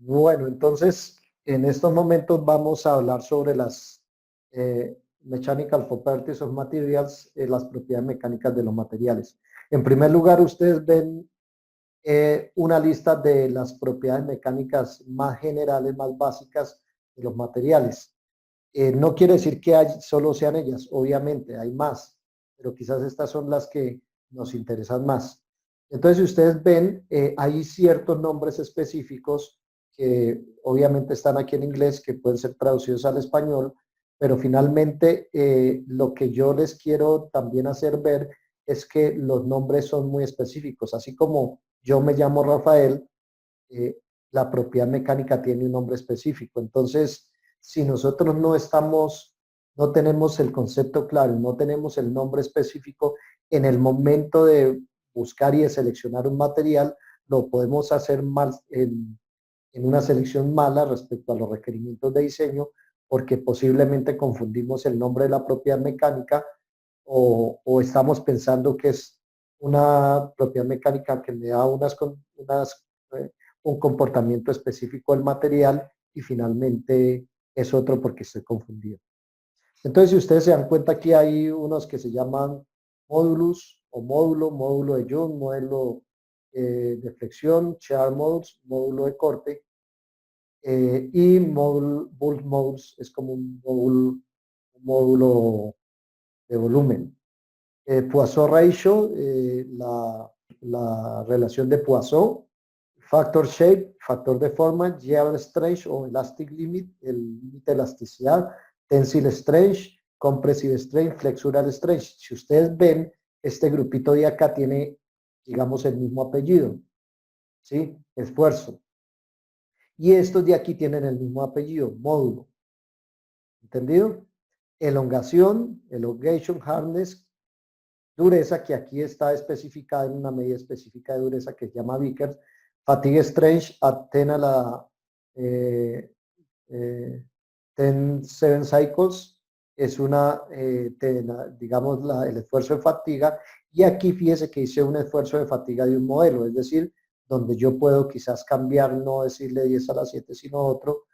Bueno, entonces en estos momentos vamos a hablar sobre las Mechanical Properties of Materials, las propiedades mecánicas de los materiales. En primer lugar, ustedes ven una lista de las propiedades mecánicas más generales, más básicas de los materiales. No quiere decir que solo sean ellas, obviamente hay más, pero quizás estas son las que nos interesan más. Entonces, si ustedes ven, hay ciertos nombres específicos que obviamente están aquí en inglés, que pueden ser traducidos al español, pero finalmente lo que yo les quiero también hacer ver es que los nombres son muy específicos, así como yo me llamo Rafael, eh, la propiedad mecánica tiene un nombre específico. Entonces, si nosotros no tenemos el concepto claro, no tenemos el nombre específico en el momento de buscar y de seleccionar un material, lo podemos hacer mal en una selección mala respecto a los requerimientos de diseño, porque posiblemente confundimos el nombre de la propiedad mecánica o estamos pensando que es una propiedad mecánica que le da eh, un comportamiento específico al material y finalmente es otro porque estoy confundido. Entonces, si ustedes se dan cuenta, aquí hay unos que se llaman módulos o módulo de Young, módulo de flexión, shear modules, módulo de corte, y bulk modules es como un módulo de volumen. Poisson ratio, la relación de Poisson, factor shape, factor de forma, yield strength o elastic limit, el límite de elasticidad, tensile strength, compressive strength, flexural strength. Si ustedes ven, este grupito de acá tiene, digamos, el mismo apellido, ¿sí? Esfuerzo. Y estos de aquí tienen el mismo apellido, módulo. ¿Entendido? Elongación, elongation, hardness, dureza, que aquí está especificada en una medida específica de dureza que se llama Vickers. Fatigue strength at 10 a la 7 cycles es digamos, el esfuerzo de fatiga. Y aquí fíjese que hice un esfuerzo de fatiga de un modelo, es decir, donde yo puedo quizás cambiar, no decirle 10 a la 7, sino otro.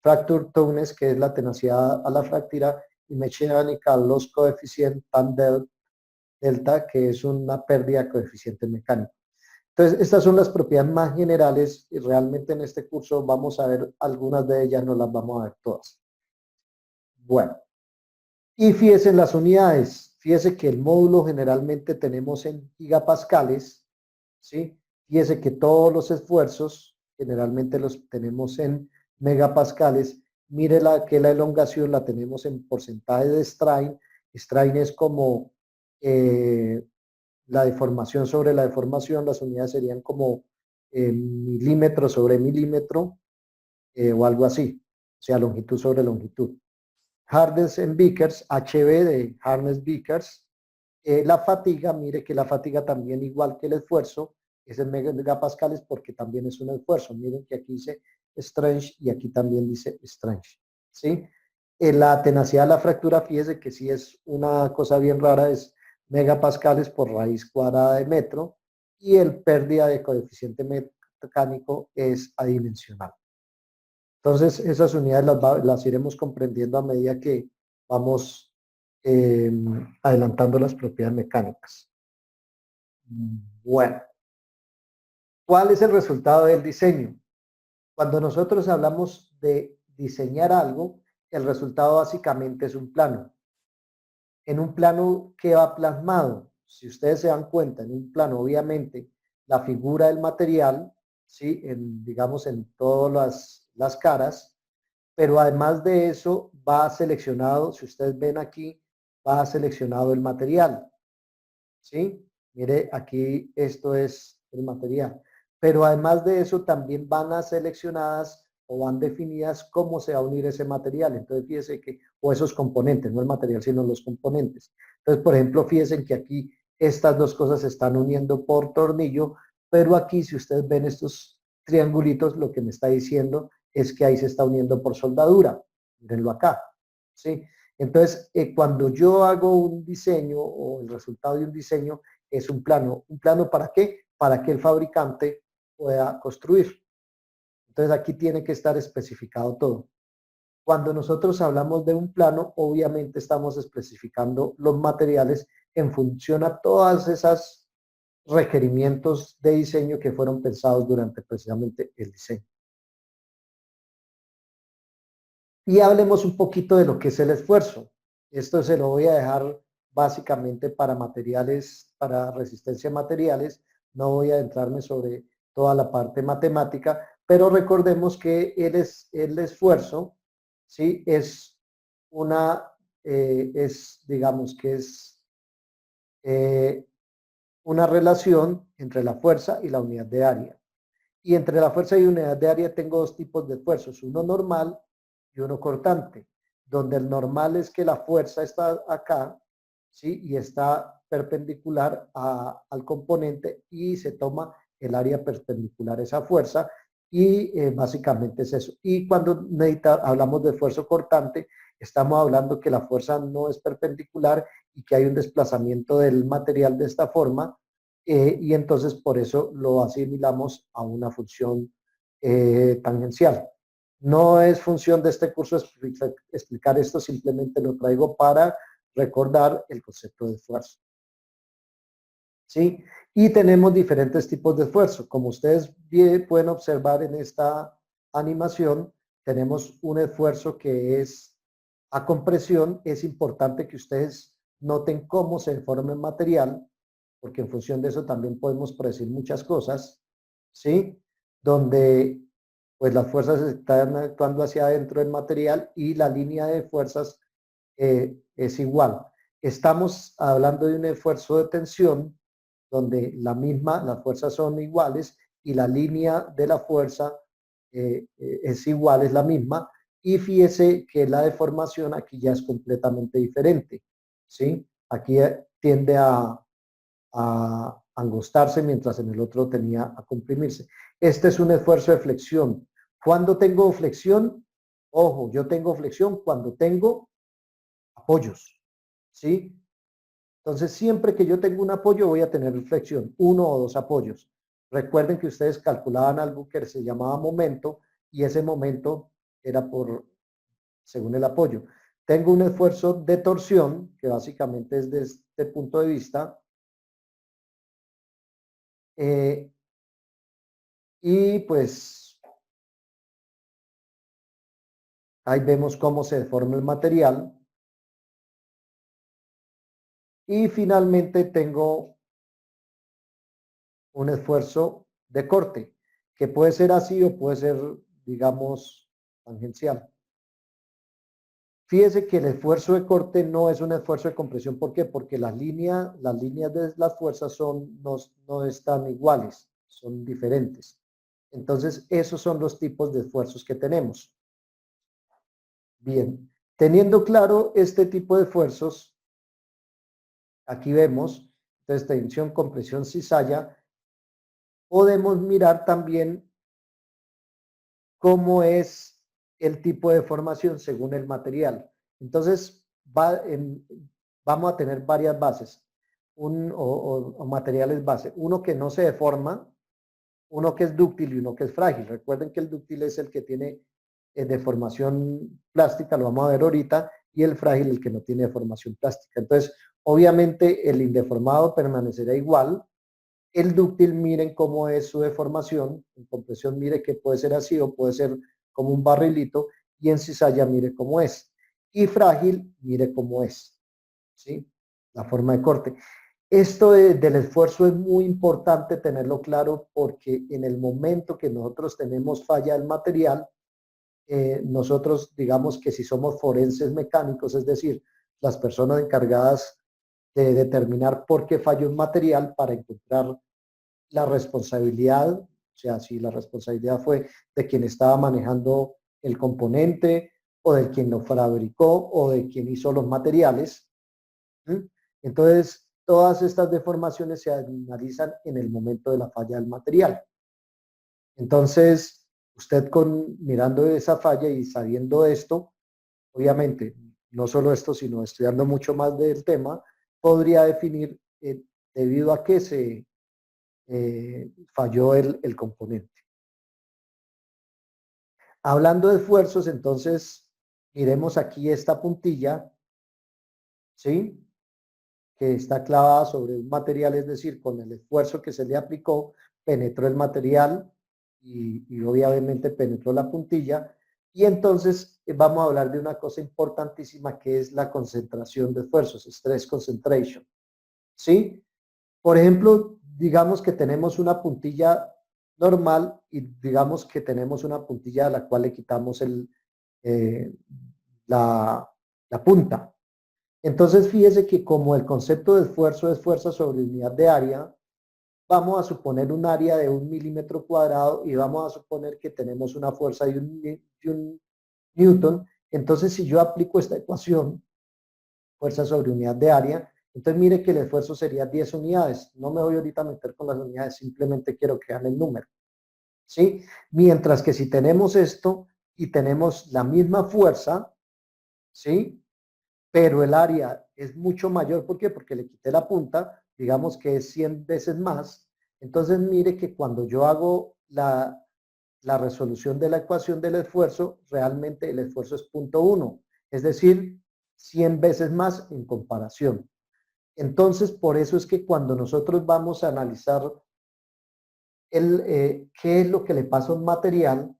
Fracture toughness, que es la tenacidad a la fractura, y mechanical loss coefficient, tan delta, que es una pérdida de coeficiente mecánico. Entonces, estas son las propiedades más generales y realmente en este curso vamos a ver algunas de ellas, no las vamos a ver todas. Bueno, y fíjese en las unidades, fíjese que el módulo generalmente tenemos en gigapascales, ¿sí? Fíjese que todos los esfuerzos generalmente los tenemos en megapascales. Mire que la elongación la tenemos en porcentaje de strain. Strain es como la deformación sobre la deformación, las unidades serían como milímetro sobre milímetro o algo así, o sea, longitud sobre longitud. Hardness en Vickers, HB de Hardness Vickers. La fatiga, mire que la fatiga también, igual que el esfuerzo, es en megapascales porque también es un esfuerzo. Miren que aquí dice strength y aquí también dice strength, ¿sí? La tenacidad de la fractura, fíjese que sí es una cosa bien rara, es megapascales por raíz cuadrada de metro, y el pérdida de coeficiente mecánico es adimensional. Entonces, esas unidades las iremos comprendiendo a medida que vamos adelantando las propiedades mecánicas. Bueno, ¿cuál es el resultado del diseño? Cuando nosotros hablamos de diseñar algo, el resultado básicamente es un plano. En un plano que va plasmado, si ustedes se dan cuenta, en un plano obviamente la figura del material, ¿sí? Digamos en todas las caras, pero además de eso va seleccionado, si ustedes ven aquí, va seleccionado el material, ¿sí? Mire, aquí esto es el material. Pero además de eso también van a seleccionadas o van definidas cómo se va a unir ese material. Entonces fíjense que, o esos componentes, no el material, sino los componentes. Entonces, por ejemplo, fíjense que aquí estas dos cosas se están uniendo por tornillo, pero aquí si ustedes ven estos triangulitos, lo que me está diciendo es que ahí se está uniendo por soldadura. Mírenlo acá, ¿sí? Entonces, cuando yo hago un diseño o el resultado de un diseño es un plano. ¿Un plano para qué? Para que el fabricante pueda construir. Entonces aquí tiene que estar especificado todo. Cuando nosotros hablamos de un plano, obviamente estamos especificando los materiales en función a todas esas requerimientos de diseño que fueron pensados durante precisamente el diseño. Y hablemos un poquito de lo que es el esfuerzo. Esto se lo voy a dejar básicamente para materiales, para resistencia a materiales. No voy a adentrarme sobre toda la parte matemática, pero recordemos que el esfuerzo, ¿sí? Es una, digamos que es eh, una relación entre la fuerza y la unidad de área. Y entre la fuerza y unidad de área tengo dos tipos de esfuerzos, uno normal y uno cortante, donde el normal es que la fuerza está acá, ¿sí? Y está perpendicular al componente y se toma el área perpendicular a esa fuerza y básicamente es eso. Y cuando hablamos de esfuerzo cortante, estamos hablando que la fuerza no es perpendicular y que hay un desplazamiento del material de esta forma, y entonces por eso lo asimilamos a una función tangencial. No es función de este curso explicar esto, simplemente lo traigo para recordar el concepto de esfuerzo. ¿Sí? Y tenemos diferentes tipos de esfuerzo. Como ustedes bien pueden observar en esta animación, tenemos un esfuerzo que es a compresión. Es importante que ustedes noten cómo se deforma el material, porque en función de eso también podemos predecir muchas cosas, ¿sí? Donde pues las fuerzas están actuando hacia adentro del material y la línea de fuerzas es igual. Estamos hablando de un esfuerzo de tensión donde las fuerzas son iguales y la línea de la fuerza es igual, es la misma. Y fíjese que la deformación aquí ya es completamente diferente, ¿sí? Aquí tiende a angostarse, mientras en el otro tenía a comprimirse. Este es un esfuerzo de flexión. ¿Cuándo tengo flexión? Ojo, yo tengo flexión cuando tengo apoyos, ¿sí? Entonces, siempre que yo tengo un apoyo, voy a tener flexión, uno o dos apoyos. Recuerden que ustedes calculaban algo que se llamaba momento y ese momento era según el apoyo. Tengo un esfuerzo de torsión, que básicamente es desde este punto de vista, eh, y pues ahí vemos cómo se deforma el material. Y finalmente tengo un esfuerzo de corte, que puede ser así o puede ser, digamos, tangencial. Fíjese que el esfuerzo de corte no es un esfuerzo de compresión. ¿Por qué? Porque las líneas de las fuerzas no están iguales, son diferentes. Entonces, esos son los tipos de esfuerzos que tenemos. Bien, teniendo claro este tipo de esfuerzos, aquí vemos, entonces, tensión, compresión, cizalla, podemos mirar también cómo es el tipo de formación según el material. Entonces, vamos a tener varias bases o materiales base. Uno que no se deforma, uno que es dúctil y uno que es frágil. Recuerden que el dúctil es el que tiene deformación plástica, lo vamos a ver ahorita, y el frágil el que no tiene deformación plástica. Entonces, obviamente el indeformado permanecerá igual. El dúctil, miren cómo es su deformación. En compresión, mire que puede ser así o puede ser como un barrilito. Y en cizalla, mire cómo es. Y frágil, mire cómo es. ¿Sí? La forma de corte. Esto del esfuerzo es muy importante tenerlo claro, porque en el momento que nosotros tenemos falla del material, nosotros digamos que si somos forenses mecánicos, es decir, las personas encargadas de determinar por qué falló un material para encontrar la responsabilidad, o sea, si la responsabilidad fue de quien estaba manejando el componente o de quien lo fabricó o de quien hizo los materiales. ¿Sí? Entonces, todas estas deformaciones se analizan en el momento de la falla del material. Entonces, usted mirando esa falla y sabiendo esto, obviamente, no solo esto, sino estudiando mucho más del tema, podría definir debido a qué se falló el componente. Hablando de esfuerzos, entonces, miremos aquí esta puntilla, ¿sí? Que está clavada sobre un material, es decir, con el esfuerzo que se le aplicó, penetró el material y obviamente penetró la puntilla. Y entonces vamos a hablar de una cosa importantísima que es la concentración de esfuerzos, stress concentration, ¿sí? Por ejemplo, digamos que tenemos una puntilla normal y digamos que tenemos una puntilla a la cual le quitamos eh, la, la punta. Entonces, fíjese que como el concepto de esfuerzo es fuerza sobre unidad de área, vamos a suponer un área de 1 mm² y vamos a suponer que tenemos una fuerza de un newton. Entonces, si yo aplico esta ecuación, fuerza sobre unidad de área, entonces mire que el esfuerzo sería 10 unidades. No me voy ahorita a meter con las unidades, simplemente quiero que vean el número, ¿sí? Mientras que si tenemos esto y tenemos la misma fuerza, ¿sí? Pero el área es mucho mayor. ¿Por qué? Porque le quité la punta, digamos que es 100 veces más. Entonces mire que cuando yo hago la resolución de la ecuación del esfuerzo, realmente el esfuerzo es 0.1, es decir, 100 veces más en comparación. Entonces, por eso es que cuando nosotros vamos a analizar qué es lo que le pasa a un material,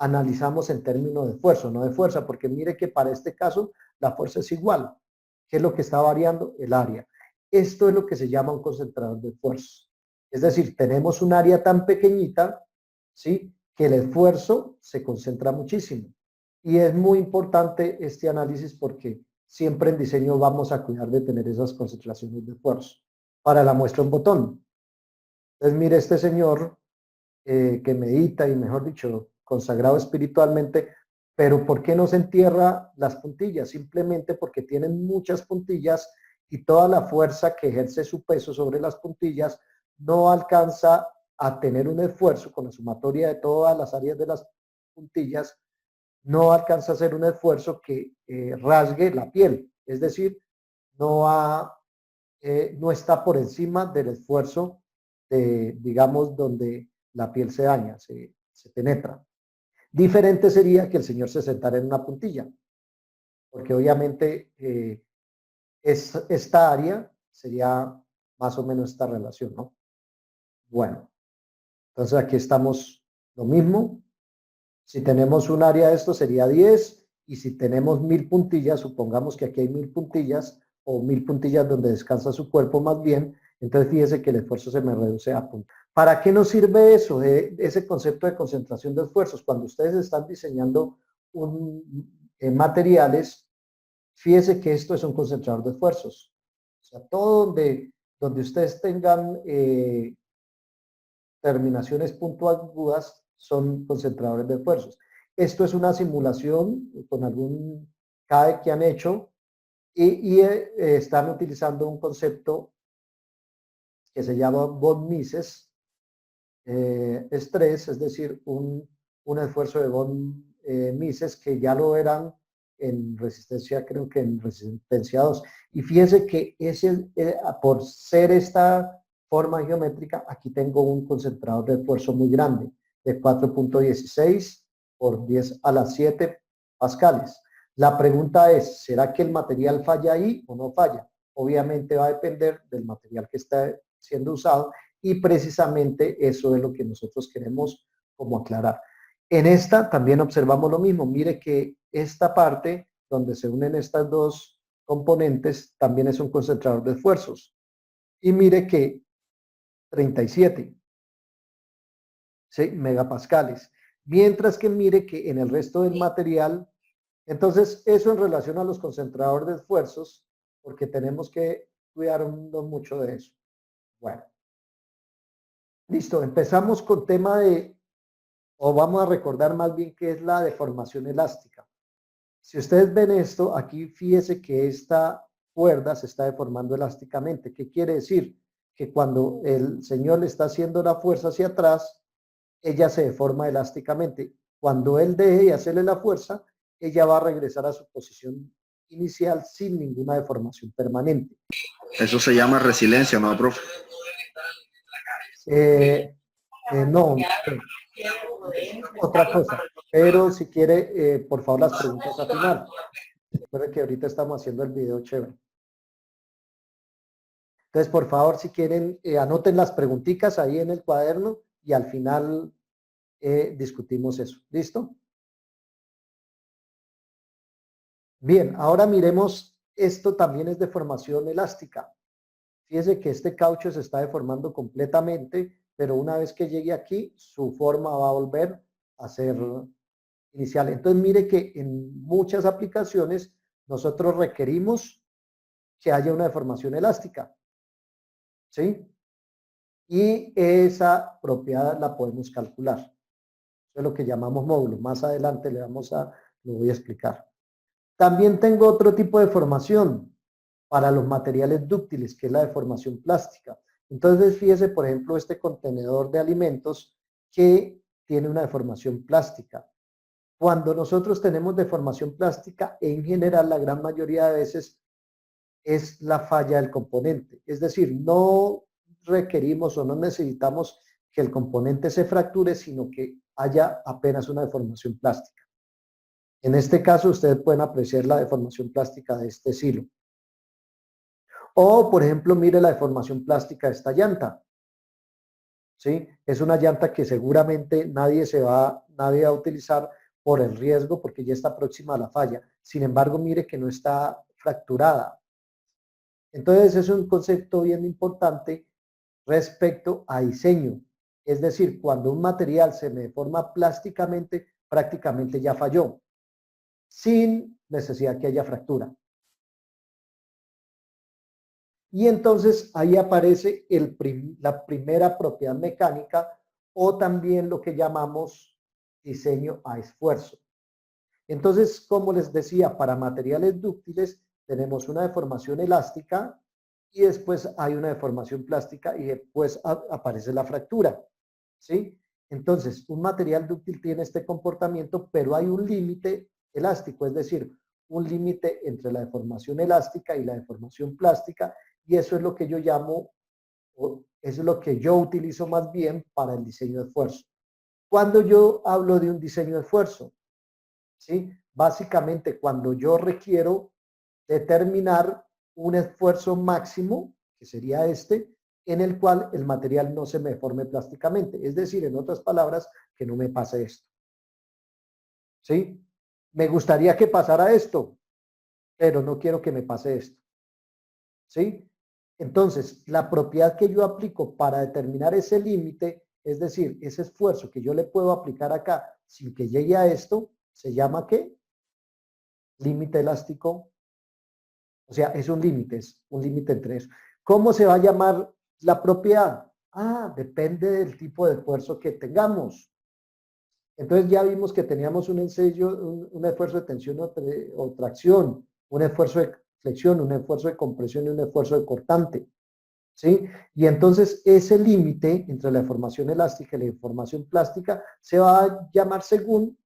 analizamos en términos de esfuerzo, no de fuerza, porque mire que para este caso la fuerza es igual. ¿Qué es lo que está variando? El área. Esto es lo que se llama un concentrador de esfuerzo. Es decir, tenemos un área tan pequeñita, ¿sí?, que el esfuerzo se concentra muchísimo. Y es muy importante este análisis porque siempre en diseño vamos a cuidar de tener esas concentraciones de esfuerzo. Para la muestra un botón. Entonces, mire este señor que medita y, mejor dicho, consagrado espiritualmente, pero ¿por qué no se entierra las puntillas? Simplemente porque tienen muchas puntillas y toda la fuerza que ejerce su peso sobre las puntillas no alcanza a tener un esfuerzo con la sumatoria de todas las áreas de las puntillas, no alcanza a hacer un esfuerzo que rasgue la piel, es decir, no está por encima del esfuerzo de, digamos, donde la piel se daña, se penetra. Diferente sería que el señor se sentara en una puntilla, porque obviamente esta área sería más o menos esta relación, ¿no? Bueno, entonces aquí estamos lo mismo. Si tenemos un área de esto sería 10 y si tenemos 1000 puntillas, supongamos que aquí hay 1000 puntillas o 1000 puntillas donde descansa su cuerpo más bien, entonces fíjese que el esfuerzo se me reduce a punto. ¿Para qué nos sirve eso, ese concepto de concentración de esfuerzos? Cuando ustedes están diseñando materiales, fíjese que esto es un concentrador de esfuerzos. O sea, todo donde ustedes tengan terminaciones puntiagudas son concentradores de esfuerzos. Esto es una simulación con algún CAE que han hecho y están utilizando un concepto que se llama von Mises estrés, es decir, un esfuerzo de von Mises que ya lo eran en resistencia, creo que en resistencia 2. Y fíjense que por ser esta forma geométrica, aquí tengo un concentrador de esfuerzo muy grande, de 4.16 por 10 a la 7 pascales. La pregunta es, ¿será que el material falla ahí o no falla? Obviamente va a depender del material que está siendo usado y precisamente eso es lo que nosotros queremos como aclarar. En esta también observamos lo mismo. Mire que esta parte donde se unen estas dos componentes también es un concentrador de esfuerzos. Y mire que 37, ¿sí?, megapascales. Mientras que mire que en el resto del material, entonces eso en relación a los concentradores de esfuerzos, porque tenemos que cuidarnos mucho de eso. Bueno, listo, empezamos con tema o vamos a recordar más bien qué es la deformación elástica. Si ustedes ven esto, aquí fíjese que esta cuerda se está deformando elásticamente. ¿Qué quiere decir? Que cuando el señor le está haciendo la fuerza hacia atrás, ella se deforma elásticamente. Cuando él deje de hacerle la fuerza, ella va a regresar a su posición inicial sin ninguna deformación permanente. Eso se llama resiliencia, ¿no, profe? No, otra cosa. pero si quiere, por favor, las preguntas al final. Recuerden que ahorita estamos haciendo el video chévere. Entonces, por favor, si quieren, anoten las preguntitas ahí en el cuaderno y al final discutimos eso. ¿Listo? Bien, ahora miremos, esto también es deformación elástica. Fíjese que este caucho se está deformando completamente, pero una vez que llegue aquí, su forma va a volver a ser inicial. Entonces, mire que en muchas aplicaciones nosotros requerimos que haya una deformación elástica, ¿sí? Y esa propiedad la podemos calcular. Eso es lo que llamamos módulo. Más adelante lo voy a explicar. También tengo otro tipo de deformación para los materiales dúctiles, que es la deformación plástica. Entonces, fíjese, por ejemplo, este contenedor de alimentos que tiene una deformación plástica. Cuando nosotros tenemos deformación plástica, en general, la gran mayoría de veces es la falla del componente. Es decir, no requerimos o no necesitamos que el componente se fracture, sino que haya apenas una deformación plástica. En este caso, ustedes pueden apreciar la deformación plástica de este silo. O, por ejemplo, mire la deformación plástica de esta llanta. ¿Sí? Es una llanta que seguramente nadie va a utilizar por el riesgo, porque ya está próxima a la falla. Sin embargo, mire que no está fracturada. Entonces, es un concepto bien importante respecto a diseño. Es decir, cuando un material se me deforma plásticamente, prácticamente ya falló, sin necesidad que haya fractura. Y entonces ahí aparece la primera propiedad mecánica o también lo que llamamos diseño a esfuerzo. Entonces, como les decía, para materiales dúctiles tenemos una deformación elástica y después hay una deformación plástica y después aparece la fractura, ¿sí? Entonces, un material dúctil tiene este comportamiento, pero hay un límite elástico, es decir, un límite entre la deformación elástica y la deformación plástica, y eso es lo que yo llamo, o eso es lo que yo utilizo más bien para el diseño de esfuerzo. Cuando yo hablo de un diseño de esfuerzo, ¿sí? Básicamente cuando yo requiero determinar un esfuerzo máximo, que sería este, en el cual el material no se me deforme plásticamente. Es decir, en otras palabras, que no me pase esto. ¿Sí? Me gustaría que pasara esto, pero no quiero que me pase esto. ¿Sí? Entonces, la propiedad que yo aplico para determinar ese límite, es decir, ese esfuerzo que yo le puedo aplicar acá sin que llegue a esto, se llama ¿qué? Límite elástico. O sea, es un límite entre eso. ¿Cómo se va a llamar la propiedad? Ah, depende del tipo de esfuerzo que tengamos. Entonces ya vimos que teníamos un esfuerzo de tensión o tracción, un esfuerzo de flexión, un esfuerzo de compresión y un esfuerzo de cortante. ¿Sí? Y entonces ese límite entre la deformación elástica y la deformación plástica se va a llamar según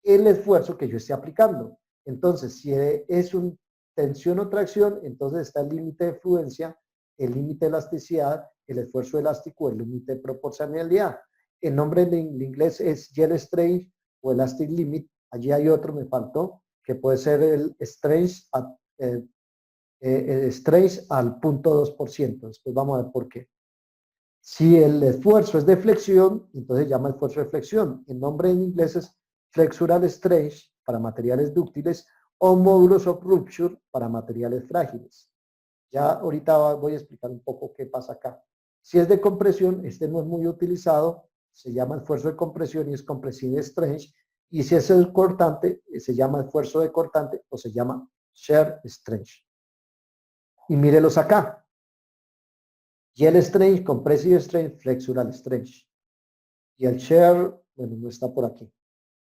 el esfuerzo que yo esté aplicando. Entonces, si es un tensión o tracción, entonces está el límite de fluencia, el límite de elasticidad, el esfuerzo elástico, el límite de proporcionalidad. El nombre en inglés es yield strength o elastic limit. Allí hay otro, me faltó, que puede ser el strength al 0.2%. Después vamos a ver por qué. Si el esfuerzo es de flexión, entonces se llama esfuerzo de flexión. El nombre en inglés es flexural stretch para materiales dúctiles o modulus of rupture para materiales frágiles. Ya ahorita voy a explicar un poco qué pasa acá. Si es de compresión, este no es muy utilizado, se llama esfuerzo de compresión y es compressive stretch. Y si es el cortante, se llama esfuerzo de cortante o se llama shear stretch. Y mírelos acá. Yield strength, compressive strength, flexural strength. Y el shear, bueno, no está por aquí.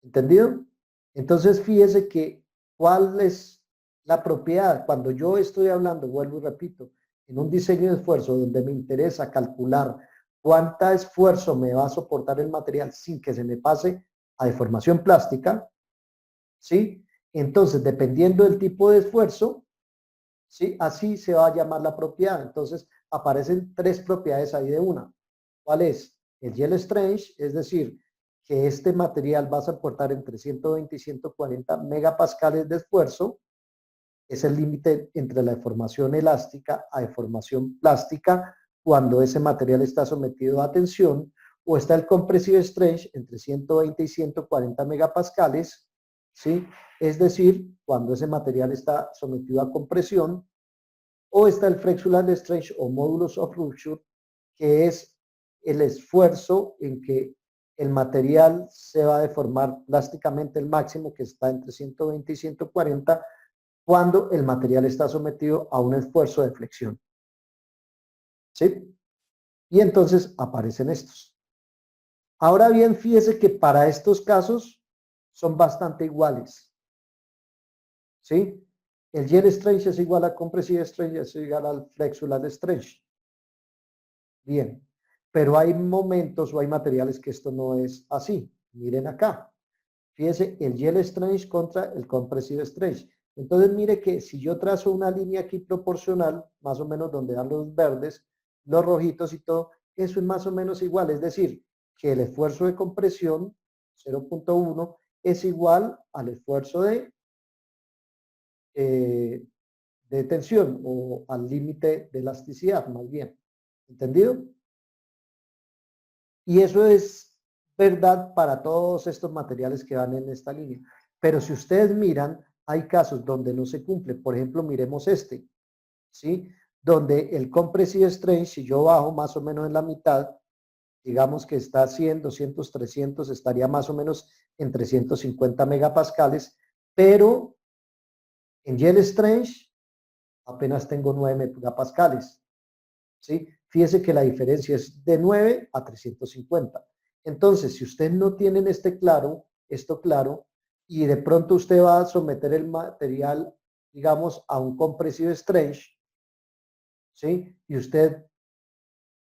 ¿Entendido? Entonces, fíjese que cuál es la propiedad. Cuando yo estoy hablando, vuelvo y repito, en un diseño de esfuerzo donde me interesa calcular cuánta esfuerzo me va a soportar el material sin que se me pase a deformación plástica, ¿sí? Entonces, dependiendo del tipo de esfuerzo, ¿sí? Así se va a llamar la propiedad. Entonces, aparecen tres propiedades ahí de una. ¿Cuál es? El yield strength, es decir, que este material va a soportar entre 120 y 140 megapascales de esfuerzo. Es el límite entre la deformación elástica a deformación plástica cuando ese material está sometido a tensión, o está el compressive stretch entre 120 y 140 megapascales, ¿sí? Es decir, cuando ese material está sometido a compresión, o está el flexural stretch o modulus of rupture, que es el esfuerzo en que el material se va a deformar plásticamente el máximo, que está entre 120 y 140, cuando el material está sometido a un esfuerzo de flexión. ¿Sí? Y entonces aparecen estos. Ahora bien, fíjese que para estos casos son bastante iguales. ¿Sí? El yield strength es igual a compressive strength, es igual al flexural strength. Bien, pero hay momentos o hay materiales que esto no es así. Miren acá. Fíjese, el yield strength contra el compressive strength. Entonces mire que si yo trazo una línea aquí proporcional, más o menos donde dan los verdes, los rojitos y todo, eso es más o menos igual. Es decir, que el esfuerzo de compresión, 0.1, es igual al esfuerzo de tensión o al límite de elasticidad, más bien. ¿Entendido? Y eso es verdad para todos estos materiales que van en esta línea. Pero si ustedes miran, hay casos donde no se cumple. Por ejemplo, miremos este, ¿sí? Donde el compressive strength, si yo bajo más o menos en la mitad, digamos que está 100, 200, 300, estaría más o menos en 350 megapascales, pero en yield strength apenas tengo 9 megapascales, ¿sí? Fíjese que la diferencia es de 9 a 350. Entonces, si ustedes no tienen esto claro, y de pronto usted va a someter el material, digamos, a un compressive stretch, ¿sí? Y usted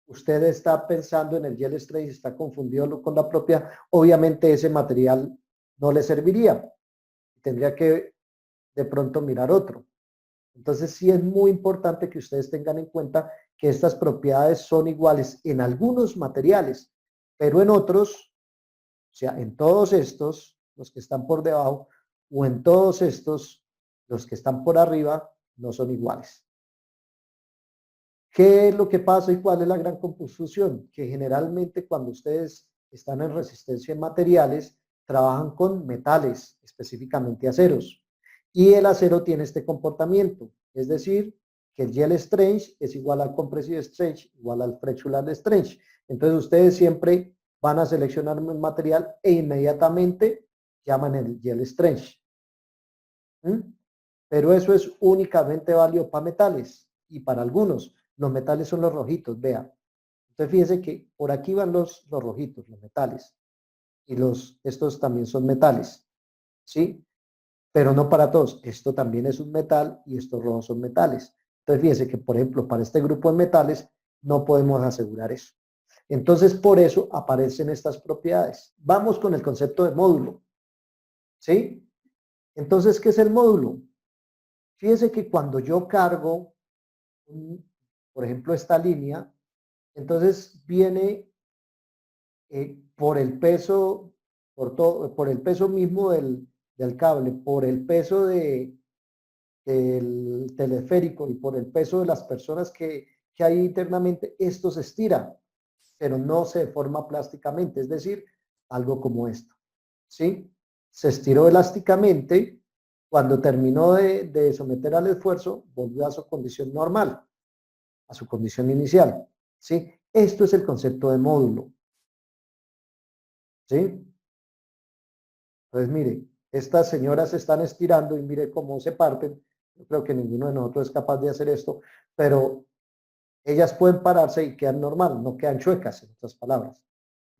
está pensando en el gel stretch, está confundido con la propia, obviamente ese material no le serviría. Tendría que de pronto mirar otro. Entonces sí es muy importante que ustedes tengan en cuenta que estas propiedades son iguales en algunos materiales, pero en otros, o sea, en todos estos, los que están por debajo, o en todos estos, los que están por arriba, no son iguales. ¿Qué es lo que pasa y cuál es la gran confusión? Que generalmente cuando ustedes están en resistencia en materiales, trabajan con metales, específicamente aceros. Y el acero tiene este comportamiento, es decir, que el yield strength es igual al compressive strength, igual al flexural strength. Entonces ustedes siempre van a seleccionar un material e inmediatamente llaman el yield strength. ¿Mm? Pero eso es únicamente válido para metales y para algunos. Los metales son los rojitos, vea. Entonces fíjense que por aquí van los rojitos, los metales. Y estos también son metales, ¿sí? Pero no para todos. Esto también es un metal y estos rojos son metales. Entonces fíjense que, por ejemplo, para este grupo de metales no podemos asegurar eso. Entonces, por eso aparecen estas propiedades. Vamos con el concepto de módulo, ¿sí? Entonces, ¿qué es el módulo? Fíjense que cuando yo cargo, por ejemplo, esta línea, entonces viene por el peso, por el peso mismo del cable, por el peso del teleférico y por el peso de las personas que hay internamente, esto se estira, pero no se deforma plásticamente, es decir, algo como esto, ¿sí? Se estiró elásticamente, cuando terminó de someter al esfuerzo, volvió a su condición normal, a su condición inicial, ¿sí? Esto es el concepto de módulo, ¿sí? Entonces, mire, estas señoras se están estirando y mire cómo se parten. Yo creo que ninguno de nosotros es capaz de hacer esto, pero ellas pueden pararse y quedan normal, no quedan chuecas, en otras palabras.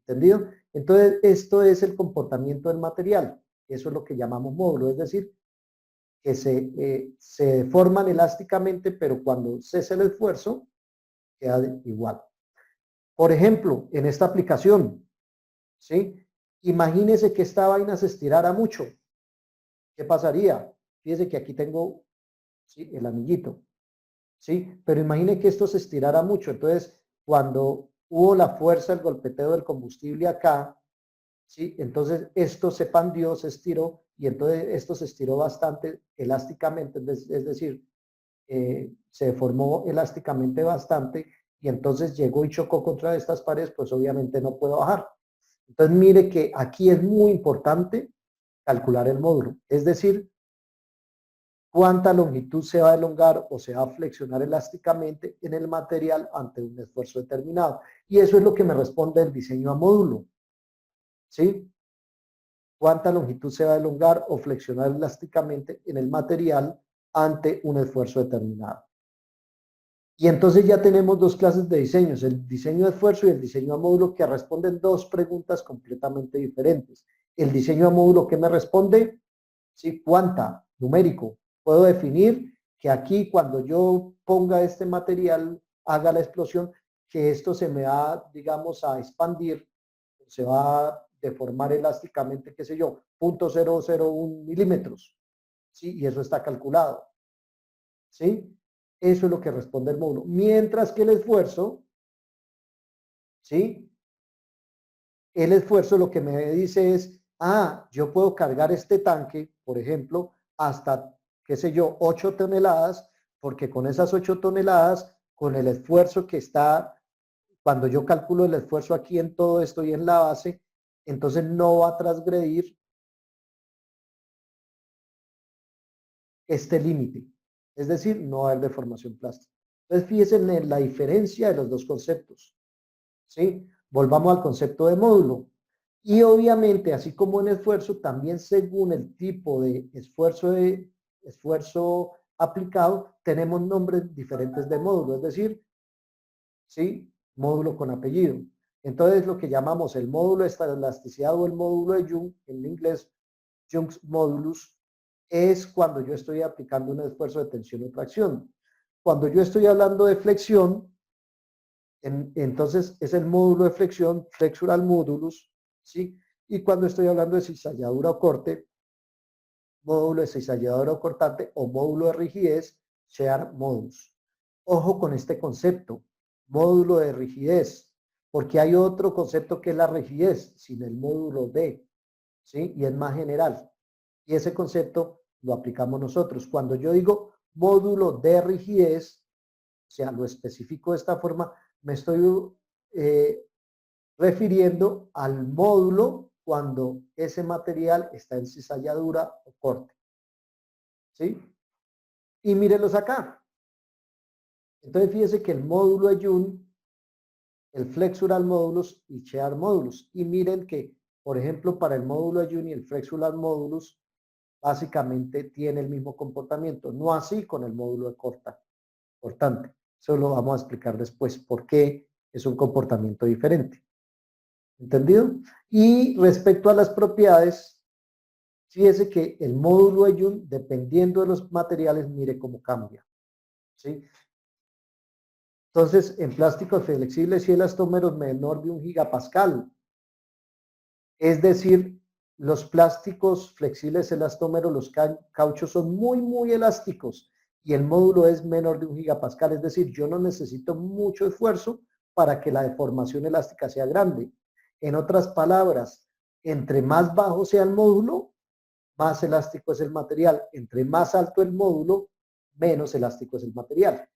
¿Entendido? Entonces, esto es el comportamiento del material. Eso es lo que llamamos módulo, es decir, que se deforman elásticamente, pero cuando cesa el esfuerzo, queda igual. Por ejemplo, en esta aplicación, ¿sí? Imagínese que esta vaina se estirara mucho. ¿Qué pasaría? Fíjese que aquí tengo, ¿sí?, el anillito, ¿sí? Pero imagine que esto se estirara mucho. Entonces, cuando hubo la fuerza, el golpeteo del combustible acá, ¿sí? Entonces esto se pandió, se estiró, y entonces esto se estiró bastante elásticamente, es decir, se deformó elásticamente bastante, y entonces llegó y chocó contra estas paredes, pues obviamente no puedo bajar. Entonces mire que aquí es muy importante calcular el módulo, es decir, cuánta longitud se va a elongar o se va a flexionar elásticamente en el material ante un esfuerzo determinado. Y eso es lo que me responde el diseño a módulo, ¿sí? Cuánta longitud se va a elongar o flexionar elásticamente en el material ante un esfuerzo determinado. Y entonces ya tenemos dos clases de diseños, el diseño de esfuerzo y el diseño a módulo, que responden dos preguntas completamente diferentes. El diseño a módulo, ¿qué me responde? Sí, cuánta, numérico. Puedo definir que aquí cuando yo ponga este material, haga la explosión, que esto se me va, digamos, a expandir, se va a deformar elásticamente, qué sé yo, 0.001 milímetros. ¿Sí? Y eso está calculado. ¿Sí? Eso es lo que responde el módulo. Mientras que el esfuerzo, ¿sí? El esfuerzo lo que me dice es, yo puedo cargar este tanque, por ejemplo, hasta, qué sé yo, 8 toneladas, porque con esas 8 toneladas, con el esfuerzo que está, cuando yo calculo el esfuerzo aquí en todo esto y en la base, entonces no va a transgredir este límite. Es decir, no va a haber deformación plástica. Entonces, fíjense en la diferencia de los dos conceptos. ¿Sí? Volvamos al concepto de módulo. Y obviamente, así como en esfuerzo, también según el tipo de esfuerzo aplicado, tenemos nombres diferentes de módulo, es decir, ¿sí? Módulo con apellido. Entonces, lo que llamamos el módulo de elasticidad o el módulo de Young, en inglés, Young's modulus, es cuando yo estoy aplicando un esfuerzo de tensión o tracción. Cuando yo estoy hablando de flexión, entonces es el módulo de flexión, flexural modulus, ¿sí? Y cuando estoy hablando de cizalladura o corte, módulo de cizalladura o cortante o módulo de rigidez, shear modulus. Ojo con este concepto, módulo de rigidez, porque hay otro concepto que es la rigidez, sin el módulo de, ¿sí? Y es más general. Y ese concepto lo aplicamos nosotros. Cuando yo digo módulo de rigidez, o sea, lo especifico de esta forma, me estoy eh, refiriendo al módulo cuando ese material está en cizalladura o corte. ¿Sí? Y mírenlos acá. Entonces fíjense que el módulo de Young, el flexural modulus y shear modulus. Y miren que, por ejemplo, para el módulo de Young y el flexural modulus, básicamente tiene el mismo comportamiento. No así con el módulo de cortante. Eso lo vamos a explicar después, por qué es un comportamiento diferente. ¿Entendido? Y respecto a las propiedades, fíjese que el módulo de Young, dependiendo de los materiales, mire cómo cambia. ¿Sí? Entonces, en plásticos flexibles y elastómeros menor de 1 gigapascal. Es decir, los plásticos flexibles elastómeros, los cauchos son muy, muy elásticos y el módulo es menor de 1 gigapascal. Es decir, yo no necesito mucho esfuerzo para que la deformación elástica sea grande. En otras palabras, entre más bajo sea el módulo, más elástico es el material. Entre más alto el módulo, menos elástico es el material.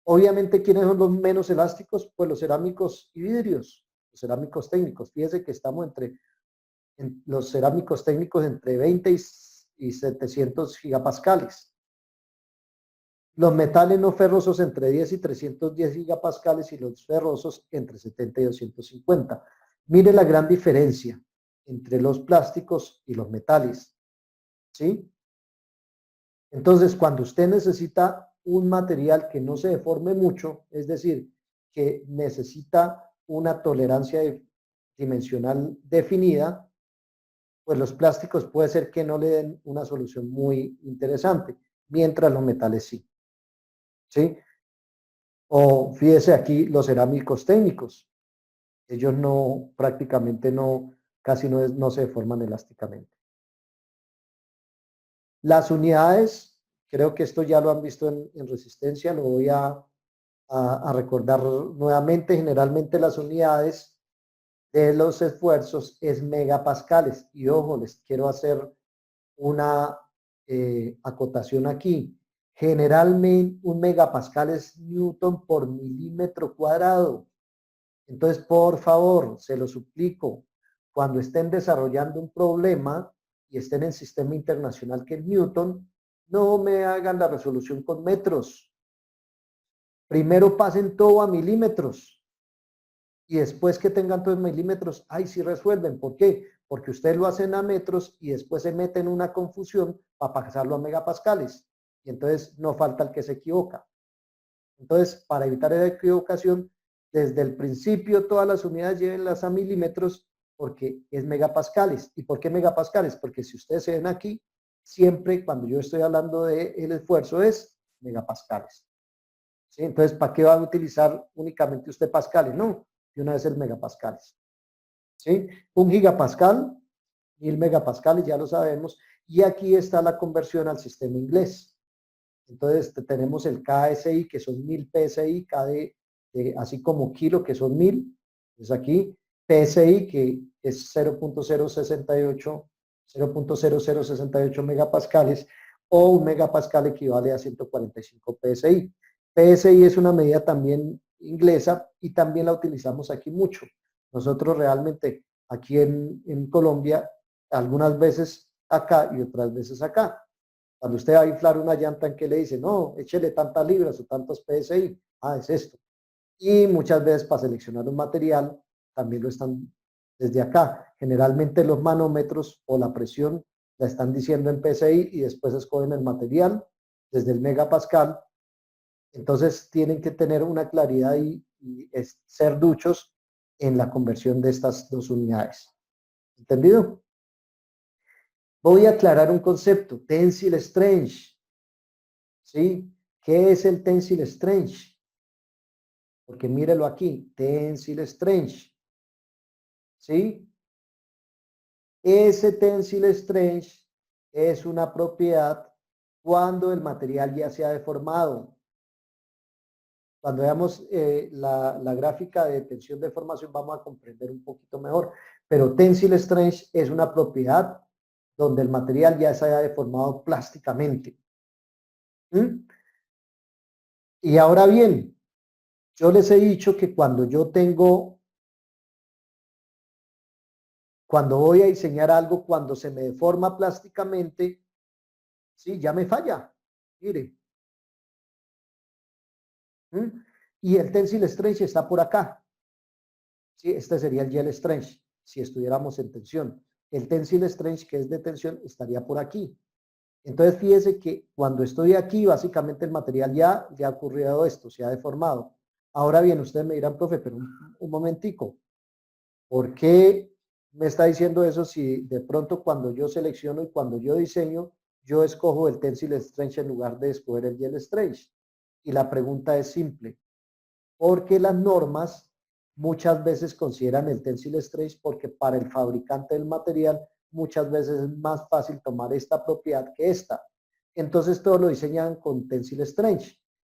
Obviamente, ¿quiénes son los menos elásticos? Pues los cerámicos y vidrios, los cerámicos técnicos. Fíjense que estamos en los cerámicos técnicos entre 20 y 700 gigapascales. Los metales no ferrosos entre 10 y 310 gigapascales y los ferrosos entre 70 y 250. Mire la gran diferencia entre los plásticos y los metales. ¿Sí? Entonces, cuando usted necesita un material que no se deforme mucho, es decir, que necesita una tolerancia dimensional definida, pues los plásticos puede ser que no le den una solución muy interesante, mientras los metales sí. ¿Sí? O fíjese aquí los cerámicos técnicos. Ellos no, prácticamente no, casi no se deforman elásticamente. Las unidades, creo que esto ya lo han visto en resistencia, lo voy a recordar nuevamente. Generalmente las unidades de los esfuerzos es megapascales. Y ojo, les quiero hacer una acotación aquí. Generalmente un megapascal es Newton por milímetro cuadrado. Entonces, por favor, se lo suplico, cuando estén desarrollando un problema y estén en sistema internacional que es Newton, no me hagan la resolución con metros. Primero pasen todo a milímetros y después que tengan todos milímetros, ahí sí resuelven. ¿Por qué? Porque ustedes lo hacen a metros y después se meten en una confusión para pasarlo a megapascales. Y entonces no falta el que se equivoca. Entonces, para evitar esa equivocación, desde el principio todas las unidades llévenlas a milímetros porque es megapascales. ¿Y por qué megapascales? Porque si ustedes se ven aquí, siempre cuando yo estoy hablando del esfuerzo es megapascales. ¿Sí? Entonces, ¿para qué va a utilizar únicamente usted pascales? No, de una vez el megapascales. ¿Sí? Un gigapascal, 1000 megapascales, ya lo sabemos. Y aquí está la conversión al sistema inglés. Entonces tenemos el KSI, que son 1000 PSI, así como kilo, que son 1000. Entonces aquí PSI, que es 0.0068 megapascales, o un megapascal equivale a 145 PSI. PSI es una medida también inglesa y también la utilizamos aquí mucho. Nosotros realmente aquí en Colombia, algunas veces acá y otras veces acá. Cuando usted va a inflar una llanta, ¿en qué le dice? No, échele tantas libras o tantos PSI. Ah, es esto. Y muchas veces para seleccionar un material también lo están desde acá. Generalmente los manómetros o la presión la están diciendo en PSI y después escogen el material desde el megapascal. Entonces tienen que tener una claridad y ser duchos en la conversión de estas dos unidades. ¿Entendido? Voy a aclarar un concepto, tensile strength. ¿Sí? ¿Qué es el tensile strength? Porque mírelo aquí, tensile strength. ¿Sí? Ese tensile strength es una propiedad cuando el material ya se ha deformado. Cuando veamos la gráfica de tensión de formación vamos a comprender un poquito mejor. Pero tensile strength es una propiedad donde el material ya se haya deformado plásticamente. ¿Mm? Y ahora bien, yo les he dicho que cuando voy a diseñar algo, cuando se me deforma plásticamente, sí, ya me falla. Mire. ¿Mm? Y el tensile strength está por acá. Sí, este sería el gel strength, si estuviéramos en tensión. El tensile strength, que es de tensión, estaría por aquí. Entonces, fíjese que cuando estoy aquí, básicamente el material ya le ha ocurrido esto, se ha deformado. Ahora bien, ustedes me dirán, profe, pero un momentico, ¿por qué me está diciendo eso si de pronto cuando yo selecciono y cuando yo diseño, yo escojo el tensile strength en lugar de escoger el gel strength? Y la pregunta es simple, porque las normas muchas veces consideran el tensile strength porque para el fabricante del material muchas veces es más fácil tomar esta propiedad que esta. Entonces todo lo diseñan con tensile strength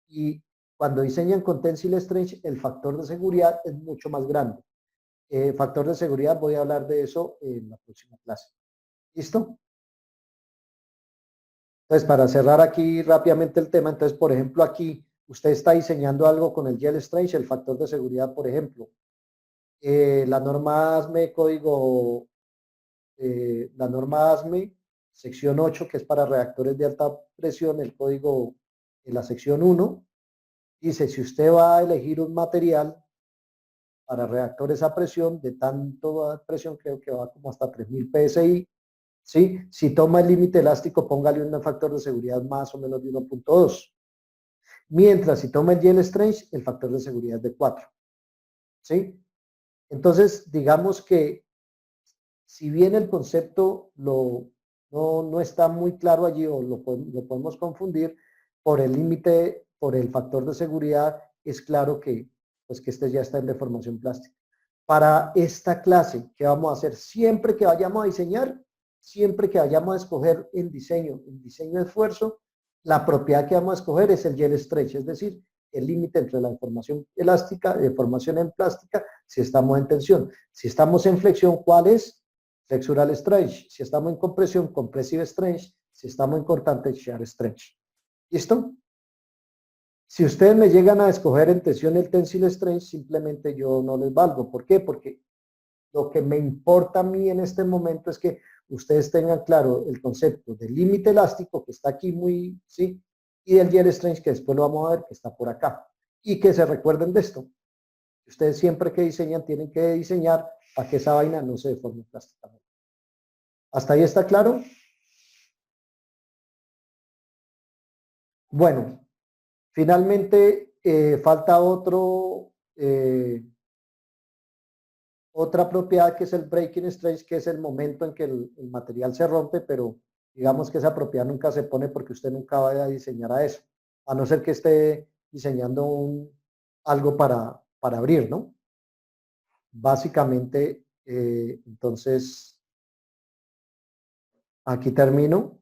y cuando diseñan con tensile strength el factor de seguridad es mucho más grande. Factor de seguridad, voy a hablar de eso en la próxima clase. ¿Listo? Entonces, para cerrar aquí rápidamente el tema, entonces, por ejemplo, aquí usted está diseñando algo con el gel strength, el factor de seguridad, por ejemplo. La norma ASME, la norma ASME, sección 8, que es para reactores de alta presión, el código en la sección 1, dice, si usted va a elegir un material para reactores a presión, de tanto presión, creo que va como hasta 3000 PSI, ¿sí? Si toma el límite elástico, póngale un factor de seguridad más o menos de 1.2. Mientras si toma el gel strength, el factor de seguridad es de 4. ¿Sí? Entonces, digamos que si bien el concepto no está muy claro allí o lo podemos confundir por el límite, por el factor de seguridad, es claro que, pues que este ya está en deformación plástica. Para esta clase, ¿qué vamos a hacer? Siempre que vayamos a diseñar, siempre que vayamos a escoger en diseño de esfuerzo, la propiedad que vamos a escoger es el gel stretch, es decir, el límite entre la deformación elástica y deformación en plástica si estamos en tensión. Si estamos en flexión, ¿cuál es? Flexural stretch. Si estamos en compresión, compressive stretch. Si estamos en cortante, shear stretch. ¿Listo? Si ustedes me llegan a escoger en tensión el tensile stretch, simplemente yo no les valgo. ¿Por qué? Porque lo que me importa a mí en este momento es que ustedes tengan claro el concepto del límite elástico, que está aquí muy, ¿sí? Y del yield strength, que después lo vamos a ver, que está por acá. Y que se recuerden de esto. Ustedes siempre que diseñan, tienen que diseñar para que esa vaina no se deforme plásticamente. ¿Hasta ahí está claro? Bueno, finalmente falta otra propiedad que es el breaking strength, que es el momento en que el material se rompe, pero digamos que esa propiedad nunca se pone porque usted nunca vaya a diseñar a eso, a no ser que esté diseñando algo para abrir, ¿no? Básicamente, entonces, aquí termino.